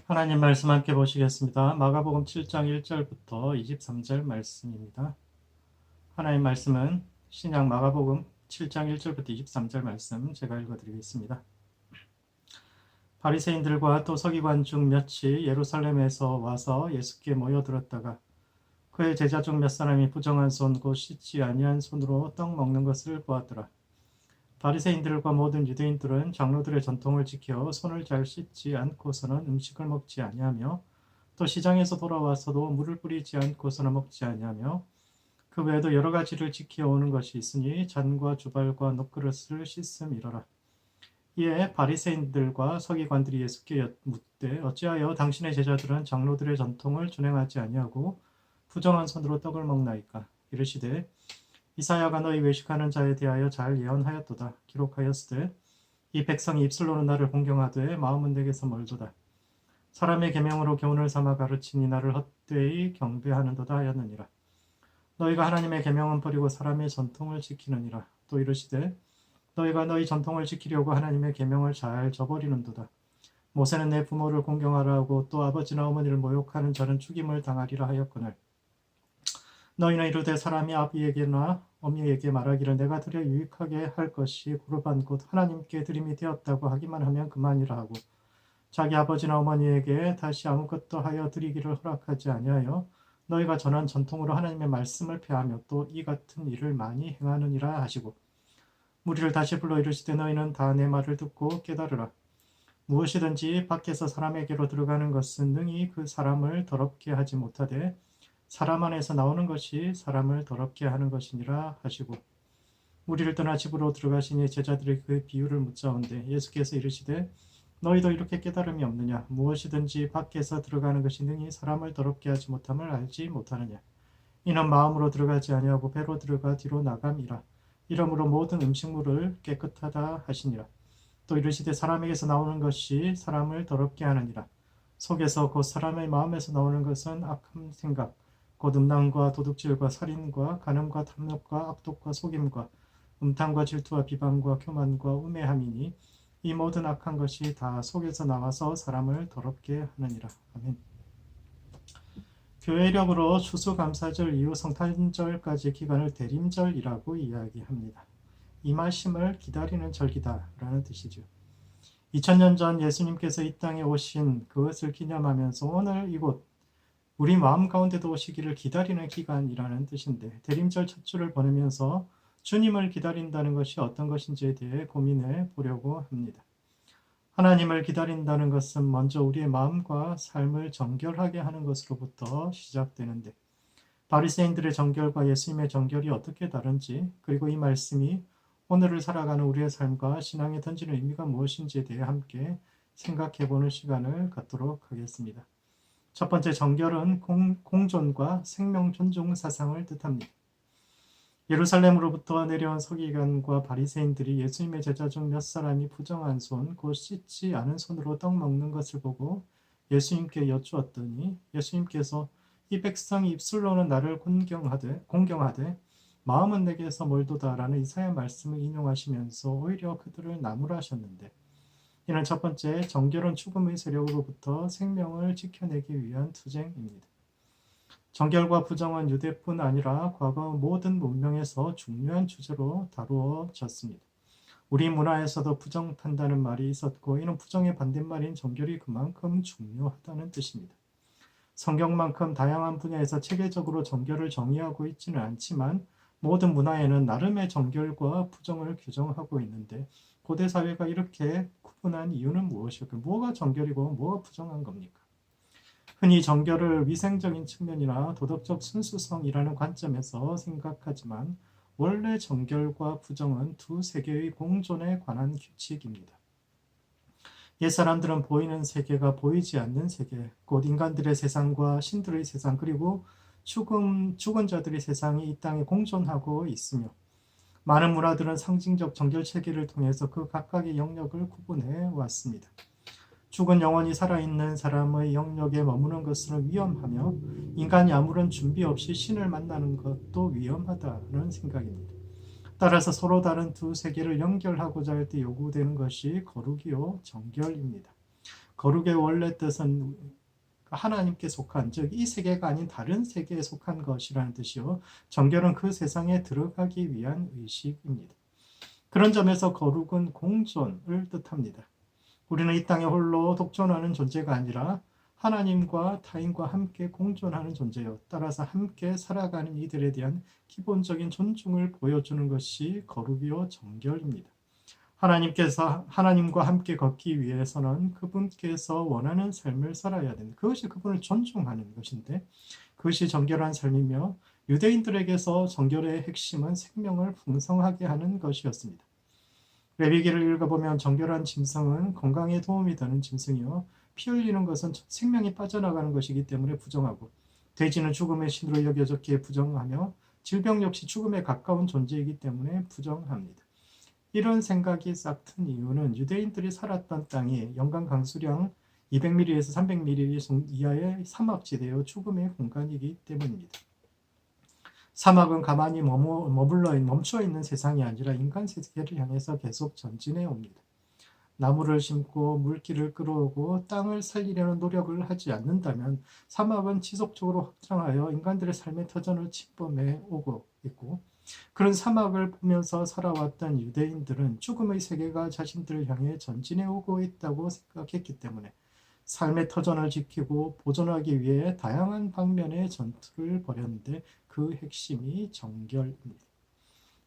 하나님 말씀 함께 보시겠습니다. 마가복음 7장 1절부터 23절 말씀입니다. 하나님 말씀은 신약 마가복음 7장 1절부터 23절 말씀 제가 읽어드리겠습니다. 바리새인들과 또 서기관 중 몇이 예루살렘에서 와서 예수께 모여들었다가 그의 제자 중 몇 사람이 부정한 손 곧 씻지 아니한 손으로 떡 먹는 것을 보았더라. 바리새인들과 모든 유대인들은 장로들의 전통을 지켜 손을 잘 씻지 않고서는 음식을 먹지 아니하며 또 시장에서 돌아와서도 물을 뿌리지 않고서는 먹지 아니하며 그 외에도 여러 가지를 지켜오는 것이 있으니 잔과 주발과 녹그릇을 씻음이러라. 이에 바리새인들과 서기관들이 예수께 묻되 어찌하여 당신의 제자들은 장로들의 전통을 준행하지 아니하고 부정한 손으로 떡을 먹나이까? 이르시되 이사야가 너희 외식하는 자에 대하여 잘 예언하였도다. 기록하였으되 이 백성이 입술로는 나를 공경하되 마음은 내게서 멀도다. 사람의 계명으로 교훈을 삼아 가르치니 나를 헛되이 경배하는도다 하였느니라. 너희가 하나님의 계명은 버리고 사람의 전통을 지키느니라. 또 이르시되 너희가 너희 전통을 지키려고 하나님의 계명을 잘 저버리는도다. 모세는 내 부모를 공경하라 하고 또 아버지나 어머니를 모욕하는 자는 죽임을 당하리라 하였거늘 너희는 이르되 사람이 아비에게나 어미에게 말하기를 내가 드려 유익하게 할 것이 고르반 곧 하나님께 드림이 되었다고 하기만 하면 그만이라 하고 자기 아버지나 어머니에게 다시 아무것도 하여 드리기를 허락하지 아니하여 너희가 전한 전통으로 하나님의 말씀을 폐하며 또 이 같은 일을 많이 행하느니라 하시고 무리를 다시 불러 이르시되 너희는 다 내 말을 듣고 깨달으라. 무엇이든지 밖에서 사람에게로 들어가는 것은 능히 그 사람을 더럽게 하지 못하되 사람 안에서 나오는 것이 사람을 더럽게 하는 것이니라 하시고 무리를 떠나 집으로 들어가시니 제자들이 그 비유를 묻자온대 예수께서 이르시되 너희도 이렇게 깨달음이 없느냐? 무엇이든지 밖에서 들어가는 것이 능히 사람을 더럽게 하지 못함을 알지 못하느냐? 이는 마음으로 들어가지 아니하고 배로 들어가 뒤로 나감이라. 이러므로 모든 음식물을 깨끗하다 하시니라. 또 이르시되 사람에게서 나오는 것이 사람을 더럽게 하느니라. 속에서 곧 사람의 마음에서 나오는 것은 악한 생각, 곧 음란과 도둑질과 살인과 간음과 탐욕과 악독과 속임과 음탕과 질투와 비방과 교만과 우매함이니 이 모든 악한 것이 다 속에서 나와서 사람을 더럽게 하느니라. 아멘. 교회력으로 추수감사절 이후 성탄절까지 기간을 대림절이라고 이야기합니다. 임하심을 기다리는 절기다라는 뜻이죠. 2000년 전 예수님께서 이 땅에 오신 그것을 기념하면서 오늘 이곳 우리 마음 가운데도 오시기를 기다리는 기간이라는 뜻인데 대림절 첫 주를 보내면서 주님을 기다린다는 것이 어떤 것인지에 대해 고민해 보려고 합니다. 하나님을 기다린다는 것은 먼저 우리의 마음과 삶을 정결하게 하는 것으로부터 시작되는데 바리새인들의 정결과 예수님의 정결이 어떻게 다른지 그리고 이 말씀이 오늘을 살아가는 우리의 삶과 신앙에 던지는 의미가 무엇인지에 대해 함께 생각해보는 시간을 갖도록 하겠습니다. 첫 번째 정결은 공존과 생명 존중 사상을 뜻합니다. 예루살렘으로부터 내려온 서기관과 바리새인들이 예수님의 제자 중 몇 사람이 부정한 손, 곧 씻지 않은 손으로 떡 먹는 것을 보고 예수님께 여쭈었더니 예수님께서 이 백성이 입술로는 나를 공경하되 마음은 내게서 멀도다라는 이사야 말씀을 인용하시면서 오히려 그들을 나무라셨는데 이는 첫 번째 정결은 죽음의 세력으로부터 생명을 지켜내기 위한 투쟁입니다. 정결과 부정은 유대뿐 아니라 과거 모든 문명에서 중요한 주제로 다루어졌습니다. 우리 문화에서도 부정한다는 말이 있었고 이는 부정의 반대말인 정결이 그만큼 중요하다는 뜻입니다. 성경만큼 다양한 분야에서 체계적으로 정결을 정의하고 있지는 않지만 모든 문화에는 나름의 정결과 부정을 규정하고 있는데 고대 사회가 이렇게 구분한 이유는 무엇일까요? 뭐가 정결이고 뭐가 부정한 겁니까? 흔히 정결을 위생적인 측면이나 도덕적 순수성이라는 관점에서 생각하지만 원래 정결과 부정은 두 세계의 공존에 관한 규칙입니다. 옛사람들은 보이는 세계가 보이지 않는 세계, 곧 인간들의 세상과 신들의 세상, 그리고 죽은 자들의 세상이 이 땅에 공존하고 있으며 많은 문화들은 상징적 정결 체계를 통해서 그 각각의 영역을 구분해 왔습니다. 죽은 영혼이 살아있는 사람의 영역에 머무는 것은 위험하며 인간이 아무런 준비 없이 신을 만나는 것도 위험하다는 생각입니다. 따라서 서로 다른 두 세계를 연결하고자 할 때 요구되는 것이 거룩이요 정결입니다. 거룩의 원래 뜻은 하나님께 속한, 즉 이 세계가 아닌 다른 세계에 속한 것이라는 뜻이요. 정결은 그 세상에 들어가기 위한 의식입니다. 그런 점에서 거룩은 공존을 뜻합니다. 우리는 이 땅에 홀로 독존하는 존재가 아니라 하나님과 타인과 함께 공존하는 존재요. 따라서 함께 살아가는 이들에 대한 기본적인 존중을 보여주는 것이 거룩이요 정결입니다. 하나님과 함께 걷기 위해서는 그분께서 원하는 삶을 살아야 된다. 그것이 그분을 존중하는 것인데 그것이 정결한 삶이며 유대인들에게서 정결의 핵심은 생명을 풍성하게 하는 것이었습니다. 레위기를 읽어보면 정결한 짐승은 건강에 도움이 되는 짐승이요 피 흘리는 것은 생명이 빠져나가는 것이기 때문에 부정하고 돼지는 죽음의 신으로 여겨졌기에 부정하며 질병 역시 죽음에 가까운 존재이기 때문에 부정합니다. 이런 생각이 싹튼 이유는 유대인들이 살았던 땅이 연간 강수량 200mm에서 300mm 이하의 사막지대요 죽음의 공간이기 때문입니다. 사막은 가만히 멈춰 있는 세상이 아니라 인간 세계를 향해서 계속 전진해 옵니다. 나무를 심고 물기를 끌어오고 땅을 살리려는 노력을 하지 않는다면 사막은 지속적으로 확장하여 인간들의 삶의 터전을 침범해 오고 있고 그런 사막을 보면서 살아왔던 유대인들은 죽음의 세계가 자신들을 향해 전진해 오고 있다고 생각했기 때문에 삶의 터전을 지키고 보존하기 위해 다양한 방면의 전투를 벌였는데 그 핵심이 정결입니다.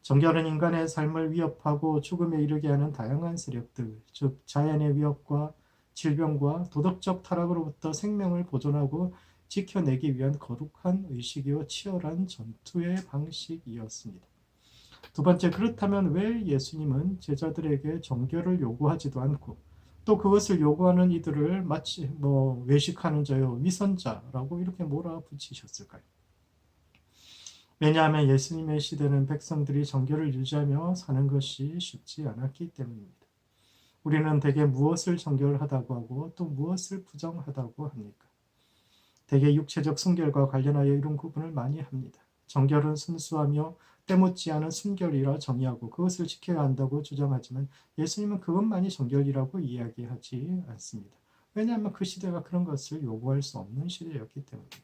정결은 인간의 삶을 위협하고 죽음에 이르게 하는 다양한 세력들, 즉 자연의 위협과 질병과 도덕적 타락으로부터 생명을 보존하고 지켜내기 위한 거룩한 의식이요 치열한 전투의 방식이었습니다. 두 번째, 그렇다면 왜 예수님은 제자들에게 정결을 요구하지도 않고 또 그것을 요구하는 이들을 마치 외식하는 자요 위선자라고 이렇게 몰아붙이셨을까요? 왜냐하면 예수님의 시대는 백성들이 정결을 유지하며 사는 것이 쉽지 않았기 때문입니다. 우리는 대개 무엇을 정결하다고 하고 또 무엇을 부정하다고 합니까? 대개 육체적 순결과 관련하여 이런 구분을 많이 합니다. 정결은 순수하며 때묻지 않은 순결이라 정의하고 그것을 지켜야 한다고 주장하지만 예수님은 그것만이 정결이라고 이야기하지 않습니다. 왜냐하면 그 시대가 그런 것을 요구할 수 없는 시대였기 때문입니다.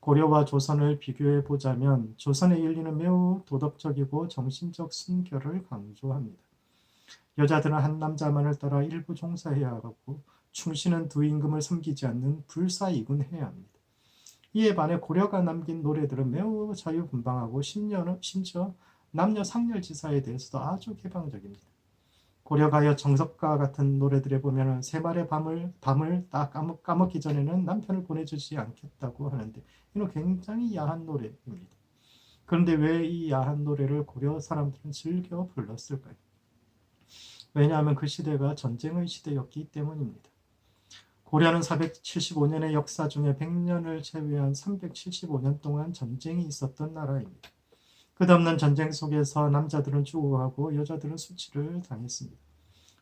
고려와 조선을 비교해 보자면 조선의 윤리는 매우 도덕적이고 정신적 순결을 강조합니다. 여자들은 한 남자만을 따라 일부 종사해야 하고 충신은 두 임금을 섬기지 않는 불사이군해야 합니다. 이에 반해 고려가 남긴 노래들은 매우 자유분방하고 심지어 남녀 상렬지사에 대해서도 아주 개방적입니다. 고려가요 정석가 같은 노래들에 보면 새말의 밤을 딱 까먹기 전에는 남편을 보내주지 않겠다고 하는데 이는 굉장히 야한 노래입니다. 그런데 왜 이 야한 노래를 고려 사람들은 즐겨 불렀을까요? 왜냐하면 그 시대가 전쟁의 시대였기 때문입니다. 고려는 475년의 역사 중에 100년을 제외한 375년 동안 전쟁이 있었던 나라입니다. 끝없는 전쟁 속에서 남자들은 죽어가고 여자들은 수치를 당했습니다.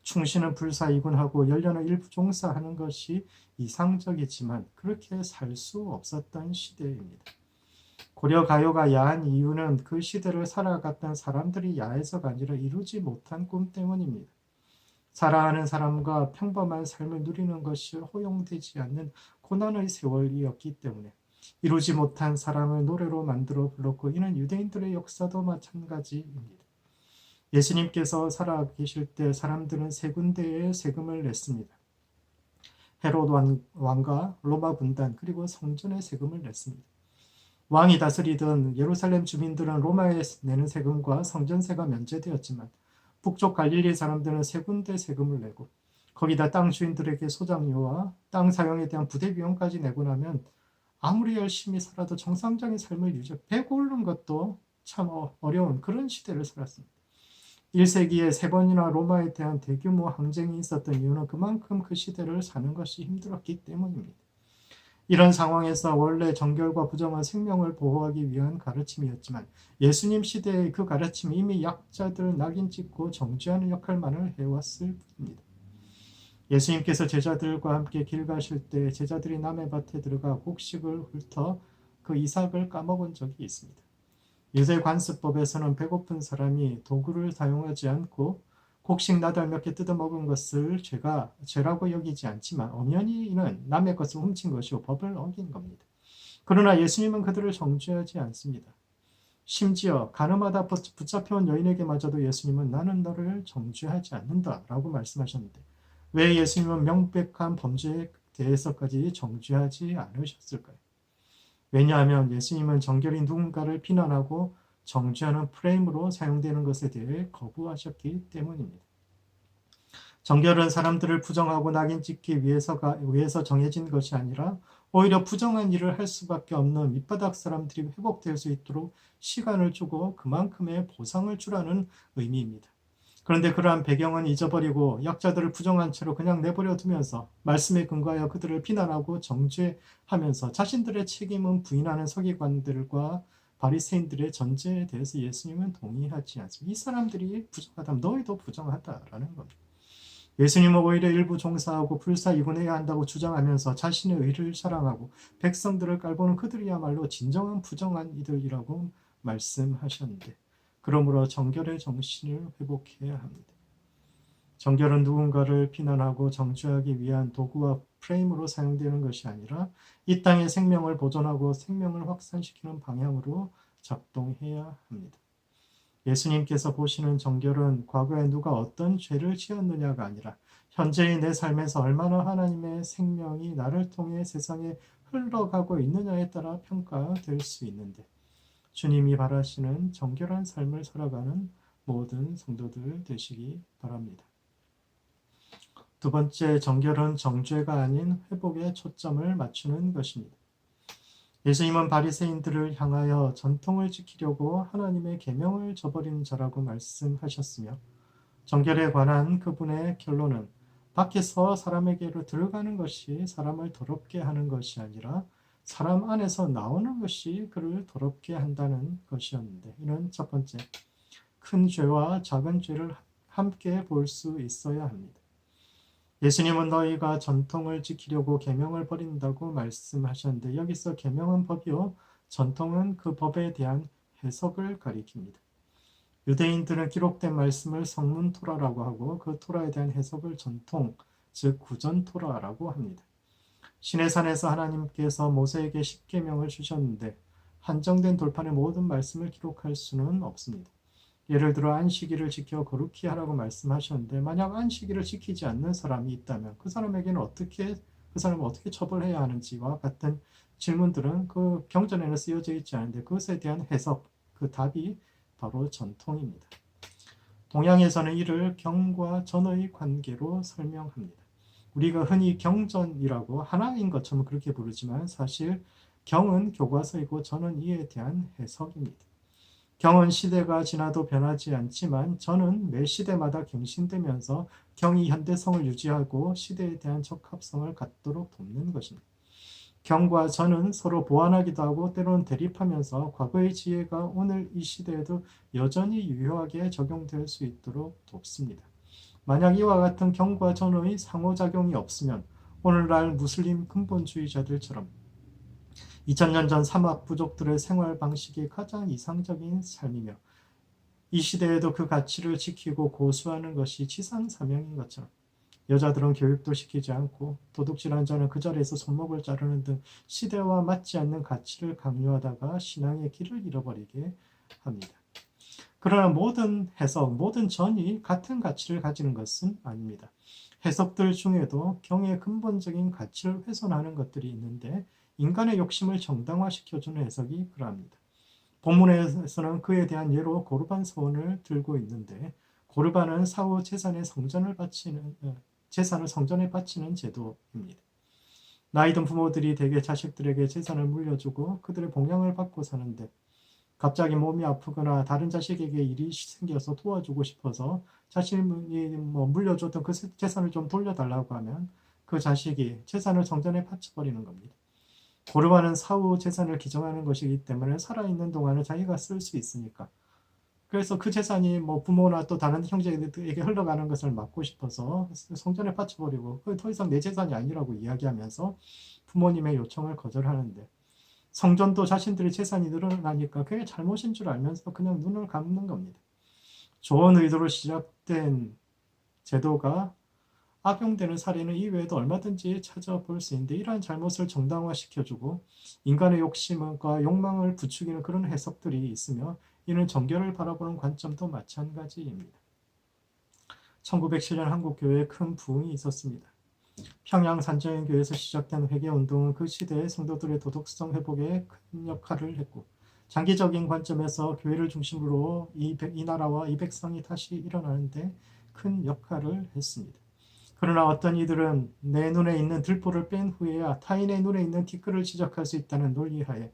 충신은 불사이군하고 연련을 일부 종사하는 것이 이상적이지만 그렇게 살 수 없었던 시대입니다. 고려 가요가 야한 이유는 그 시대를 살아갔던 사람들이 야해서가 아니라 이루지 못한 꿈 때문입니다. 사랑하는 사람과 평범한 삶을 누리는 것이 허용되지 않는 고난의 세월이었기 때문에 이루지 못한 사랑을 노래로 만들어 불렀고 이는 유대인들의 역사도 마찬가지입니다. 예수님께서 살아 계실 때 사람들은 세 군데의 세금을 냈습니다. 헤롯 왕과 로마 군단 그리고 성전의 세금을 냈습니다. 왕이 다스리던 예루살렘 주민들은 로마에 내는 세금과 성전세가 면제되었지만 북쪽 갈릴리 사람들은 세 군데 세금을 내고 거기다 땅 주인들에게 소장료와 땅 사용에 대한 부대 비용까지 내고 나면 아무리 열심히 살아도 정상적인 삶을 유지해 배고른 것도 참 어려운 그런 시대를 살았습니다. 1세기에 3번이나 로마에 대한 대규모 항쟁이 있었던 이유는 그만큼 그 시대를 사는 것이 힘들었기 때문입니다. 이런 상황에서 원래 정결과 부정한 생명을 보호하기 위한 가르침이었지만 예수님 시대의 그 가르침이 이미 약자들 낙인 찍고 정죄하는 역할만을 해왔을 뿐입니다. 예수님께서 제자들과 함께 길 가실 때 제자들이 남의 밭에 들어가 곡식을 훑어 그 이삭을 까먹은 적이 있습니다. 유대 관습법에서는 배고픈 사람이 도구를 사용하지 않고 곡식 나달 몇 개 뜯어먹은 것을 죄라고 여기지 않지만 엄연히 이는 남의 것을 훔친 것이고 법을 어긴 겁니다. 그러나 예수님은 그들을 정죄하지 않습니다. 심지어 가늠하다 붙잡혀온 여인에게마저도 예수님은 나는 너를 정죄하지 않는다라고 말씀하셨는데 왜 예수님은 명백한 범죄에 대해서까지 정죄하지 않으셨을까요? 왜냐하면 예수님은 정결이 누군가를 비난하고 정죄하는 프레임으로 사용되는 것에 대해 거부하셨기 때문입니다. 정결은 사람들을 부정하고 낙인 찍기 위해서 정해진 것이 아니라 오히려 부정한 일을 할 수밖에 없는 밑바닥 사람들이 회복될 수 있도록 시간을 주고 그만큼의 보상을 주라는 의미입니다. 그런데 그러한 배경은 잊어버리고 약자들을 부정한 채로 그냥 내버려 두면서 말씀에 근거하여 그들을 비난하고 정죄하면서 자신들의 책임은 부인하는 서기관들과 바리새인들의 전제에 대해서 예수님은 동의하지 않습니다. 이 사람들이 부정하다면 너희도 부정하다라는 겁니다. 예수님은 오히려 일부 종사하고 불사이분해야 한다고 주장하면서 자신의 의를 자랑하고 백성들을 깔보는 그들이야말로 진정한 부정한 이들이라고 말씀하셨는데 그러므로 정결의 정신을 회복해야 합니다. 정결은 누군가를 비난하고 정죄하기 위한 도구와 프레임으로 사용되는 것이 아니라 이 땅의 생명을 보존하고 생명을 확산시키는 방향으로 작동해야 합니다. 예수님께서 보시는 정결은 과거에 누가 어떤 죄를 지었느냐가 아니라 현재의 내 삶에서 얼마나 하나님의 생명이 나를 통해 세상에 흘러가고 있느냐에 따라 평가될 수 있는데 주님이 바라시는 정결한 삶을 살아가는 모든 성도들 되시기 바랍니다. 두 번째, 정결은 정죄가 아닌 회복에 초점을 맞추는 것입니다. 예수님은 바리새인들을 향하여 전통을 지키려고 하나님의 계명을 저버린 자라고 말씀하셨으며 정결에 관한 그분의 결론은 밖에서 사람에게로 들어가는 것이 사람을 더럽게 하는 것이 아니라 사람 안에서 나오는 것이 그를 더럽게 한다는 것이었는데 이는 첫 번째, 큰 죄와 작은 죄를 함께 볼 수 있어야 합니다. 예수님은 너희가 전통을 지키려고 계명을 버린다고 말씀하셨는데 여기서 계명은 법이요 전통은 그 법에 대한 해석을 가리킵니다. 유대인들은 기록된 말씀을 성문 토라라고 하고 그 토라에 대한 해석을 전통, 즉 구전 토라라고 합니다. 시내산에서 하나님께서 모세에게 십계명을 주셨는데 한정된 돌판에 모든 말씀을 기록할 수는 없습니다. 예를 들어 안식일을 지켜 거룩히 하라고 말씀하셨는데 만약 안식일을 지키지 않는 사람이 있다면 그 사람을 어떻게 처벌해야 하는지와 같은 질문들은 그 경전에는 쓰여져 있지 않은데 그것에 대한 해석, 그 답이 바로 전통입니다. 동양에서는 이를 경과 전의 관계로 설명합니다. 우리가 흔히 경전이라고 하나인 것처럼 그렇게 부르지만 사실 경은 교과서이고 전은 이에 대한 해석입니다. 경은 시대가 지나도 변하지 않지만 전은 매 시대마다 갱신되면서 경이 현대성을 유지하고 시대에 대한 적합성을 갖도록 돕는 것입니다. 경과 전은 서로 보완하기도 하고 때로는 대립하면서 과거의 지혜가 오늘 이 시대에도 여전히 유효하게 적용될 수 있도록 돕습니다. 만약 이와 같은 경과 전의 상호작용이 없으면 오늘날 무슬림 근본주의자들처럼 2000년 전 사막 부족들의 생활 방식이 가장 이상적인 삶이며 이 시대에도 그 가치를 지키고 고수하는 것이 지상 사명인 것처럼 여자들은 교육도 시키지 않고 도둑질한 자는 그 자리에서 손목을 자르는 등 시대와 맞지 않는 가치를 강요하다가 신앙의 길을 잃어버리게 합니다. 그러나 모든 해석, 모든 전이 같은 가치를 가지는 것은 아닙니다. 해석들 중에도 경의 근본적인 가치를 훼손하는 것들이 있는데 인간의 욕심을 정당화시켜주는 해석이 그러합니다. 본문에서는 그에 대한 예로 고르반 서원을 들고 있는데 고르반은 사후 재산을 성전에 바치는 제도입니다. 나이든 부모들이 대개 자식들에게 재산을 물려주고 그들의 봉양을 받고 사는데 갑자기 몸이 아프거나 다른 자식에게 일이 생겨서 도와주고 싶어서 자신이 물려줬던 그 재산을 좀 돌려달라고 하면 그 자식이 재산을 성전에 바쳐버리는 겁니다. 고르반은 사후 재산을 기정하는 것이기 때문에 살아있는 동안에 자기가 쓸 수 있으니까. 그래서 그 재산이 부모나 또 다른 형제에게 흘러가는 것을 막고 싶어서 성전에 바쳐버리고 더 이상 내 재산이 아니라고 이야기하면서 부모님의 요청을 거절하는데 성전도 자신들의 재산이 늘어나니까 그게 잘못인 줄 알면서 그냥 눈을 감는 겁니다. 좋은 의도로 시작된 제도가 악용되는 사례는 이외에도 얼마든지 찾아볼 수 있는데 이러한 잘못을 정당화시켜주고 인간의 욕심과 욕망을 부추기는 그런 해석들이 있으며 이는 정결을 바라보는 관점도 마찬가지입니다. 1907년 한국 교회에 큰 부흥이 있었습니다. 평양 산정교회에서 시작된 회개운동은 그 시대의 성도들의 도덕성 회복에 큰 역할을 했고 장기적인 관점에서 교회를 중심으로 이 나라와 이 백성이 다시 일어나는데 큰 역할을 했습니다. 그러나 어떤 이들은 내 눈에 있는 들보를 뺀 후에야 타인의 눈에 있는 티끌을 지적할 수 있다는 논리하에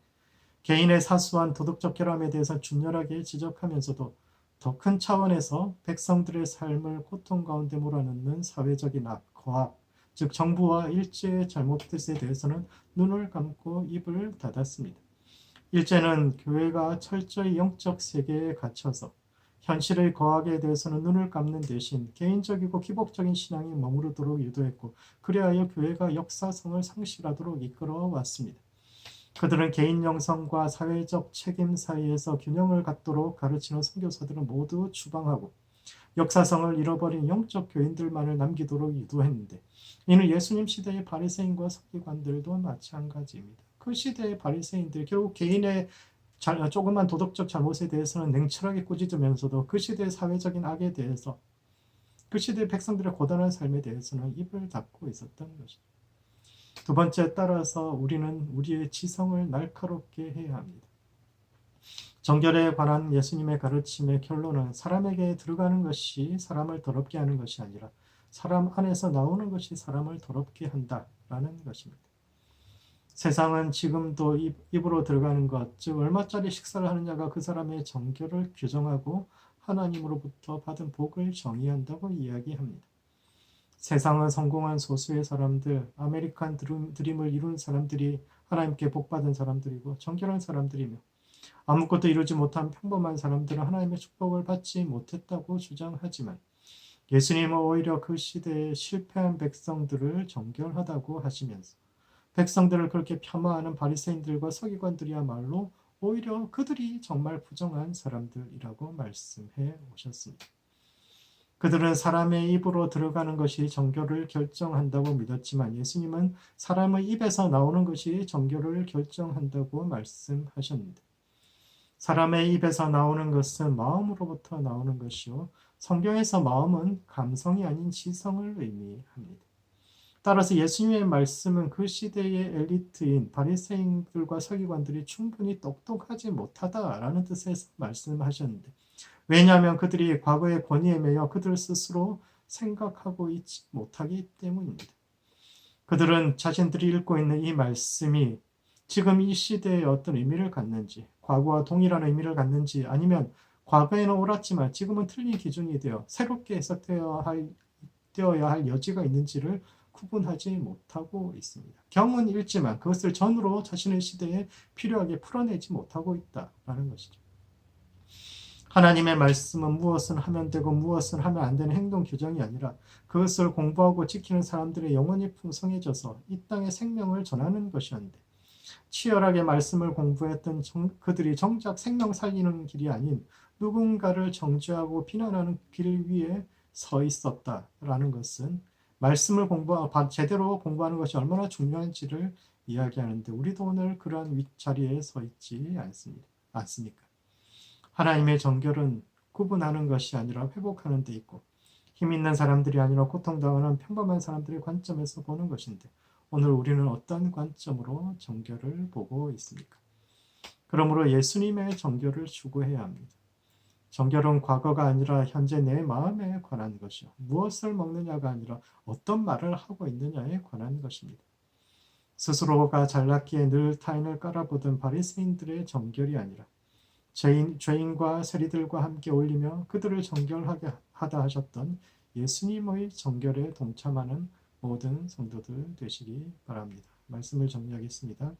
개인의 사소한 도덕적 결함에 대해서 준열하게 지적하면서도 더 큰 차원에서 백성들의 삶을 고통 가운데 몰아넣는 사회적인 악, 거악, 즉 정부와 일제의 잘못뜻에 대해서는 눈을 감고 입을 닫았습니다. 일제는 교회가 철저히 영적 세계에 갇혀서 현실의 거악에 대해서는 눈을 감는 대신 개인적이고 기복적인 신앙이 머무르도록 유도했고 그리하여 교회가 역사성을 상실하도록 이끌어 왔습니다. 그들은 개인 영성과 사회적 책임 사이에서 균형을 갖도록 가르치는 선교사들은 모두 추방하고 역사성을 잃어버린 영적 교인들만을 남기도록 유도했는데 이는 예수님 시대의 바리새인과 서기관들도 마찬가지입니다. 그 시대의 바리새인들 결국 개인의 조그만 도덕적 잘못에 대해서는 냉철하게 꾸짖으면서도 그 시대의 사회적인 악에 대해서 그 시대의 백성들의 고단한 삶에 대해서는 입을 닫고 있었던 것입니다. 두 번째, 따라서 우리는 우리의 지성을 날카롭게 해야 합니다. 정결에 관한 예수님의 가르침의 결론은 사람에게 들어가는 것이 사람을 더럽게 하는 것이 아니라 사람 안에서 나오는 것이 사람을 더럽게 한다라는 것입니다. 세상은 지금도 입으로 들어가는 것, 즉 얼마짜리 식사를 하느냐가 그 사람의 정결을 규정하고 하나님으로부터 받은 복을 정의한다고 이야기합니다. 세상은 성공한 소수의 사람들, 아메리칸 드림을 이룬 사람들이 하나님께 복받은 사람들이고 정결한 사람들이며 아무것도 이루지 못한 평범한 사람들은 하나님의 축복을 받지 못했다고 주장하지만 예수님은 오히려 그 시대의 실패한 백성들을 정결하다고 하시면서 백성들을 그렇게 폄하하는 바리새인들과 서기관들이야말로 오히려 그들이 정말 부정한 사람들이라고 말씀해 오셨습니다. 그들은 사람의 입으로 들어가는 것이 정결을 결정한다고 믿었지만 예수님은 사람의 입에서 나오는 것이 정결을 결정한다고 말씀하셨는데 사람의 입에서 나오는 것은 마음으로부터 나오는 것이요 성경에서 마음은 감성이 아닌 지성을 의미합니다. 따라서 예수님의 말씀은 그 시대의 엘리트인 바리새인들과 서기관들이 충분히 똑똑하지 못하다라는 뜻에서 말씀하셨는데 왜냐하면 그들이 과거의 권위에 매여 그들 스스로 생각하고 있지 못하기 때문입니다. 그들은 자신들이 읽고 있는 이 말씀이 지금 이 시대에 어떤 의미를 갖는지, 과거와 동일한 의미를 갖는지, 아니면 과거에는 옳았지만 지금은 틀린 기준이 되어 새롭게 해석되어야 할 여지가 있는지를 구분하지 못하고 있습니다. 경은 읽지만 그것을 전으로 자신의 시대에 필요하게 풀어내지 못하고 있다라는 것이죠. 하나님의 말씀은 무엇은 하면 되고 무엇은 하면 안 되는 행동 규정이 아니라 그것을 공부하고 지키는 사람들의 영혼이 풍성해져서 이 땅의 생명을 전하는 것이었는데 치열하게 말씀을 공부했던 그들이 정작 생명 살리는 길이 아닌 누군가를 정죄하고 비난하는 길 위에 서 있었다라는 것은 말씀을 제대로 공부하는 것이 얼마나 중요한지를 이야기하는데 우리도 오늘 그러한 윗자리에 서 있지 않습니까? 하나님의 정결은 구분하는 것이 아니라 회복하는 데 있고 힘 있는 사람들이 아니라 고통당하는 평범한 사람들의 관점에서 보는 것인데 오늘 우리는 어떤 관점으로 정결을 보고 있습니까? 그러므로 예수님의 정결을 추구해야 합니다. 정결은 과거가 아니라 현재 내 마음에 관한 것이요. 무엇을 먹느냐가 아니라 어떤 말을 하고 있느냐에 관한 것입니다. 스스로가 잘났기에 늘 타인을 깔아보던 바리새인들의 정결이 아니라 죄인과 세리들과 함께 어울리며 그들을 정결하게 하다 하셨던 예수님의 정결에 동참하는 모든 성도들 되시기 바랍니다. 말씀을 정리하겠습니다.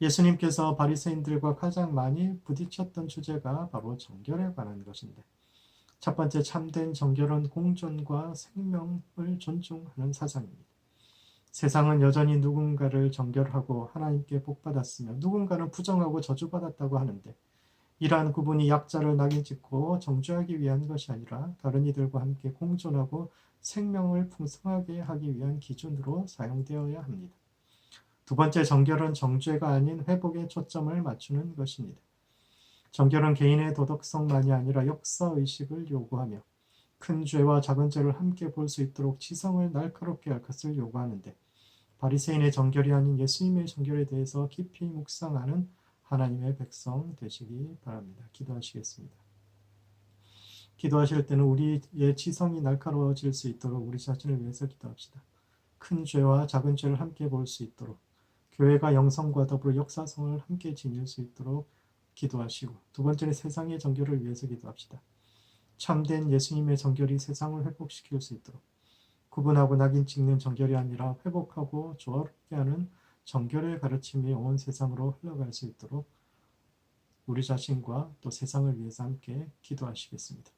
예수님께서 바리새인들과 가장 많이 부딪혔던 주제가 바로 정결에 관한 것인데 첫 번째 참된 정결은 공존과 생명을 존중하는 사상입니다. 세상은 여전히 누군가를 정결하고 하나님께 복받았으며 누군가는 부정하고 저주받았다고 하는데 이러한 구분이 약자를 낙인 찍고 정죄하기 위한 것이 아니라 다른 이들과 함께 공존하고 생명을 풍성하게 하기 위한 기준으로 사용되어야 합니다. 두 번째 정결은 정죄가 아닌 회복에 초점을 맞추는 것입니다. 정결은 개인의 도덕성만이 아니라 역사의식을 요구하며 큰 죄와 작은 죄를 함께 볼 수 있도록 지성을 날카롭게 할 것을 요구하는데 바리새인의 정결이 아닌 예수님의 정결에 대해서 깊이 묵상하는 하나님의 백성 되시기 바랍니다. 기도하시겠습니다. 기도하실 때는 우리의 지성이 날카로워질 수 있도록 우리 자신을 위해서 기도합시다. 큰 죄와 작은 죄를 함께 볼 수 있도록 교회가 영성과 더불어 역사성을 함께 지닐 수 있도록 기도하시고 두 번째는 세상의 정결을 위해서 기도합시다. 참된 예수님의 정결이 세상을 회복시킬 수 있도록 구분하고 낙인 찍는 정결이 아니라 회복하고 조화롭게 하는 정결의 가르침이 온 세상으로 흘러갈 수 있도록 우리 자신과 또 세상을 위해서 함께 기도하시겠습니다.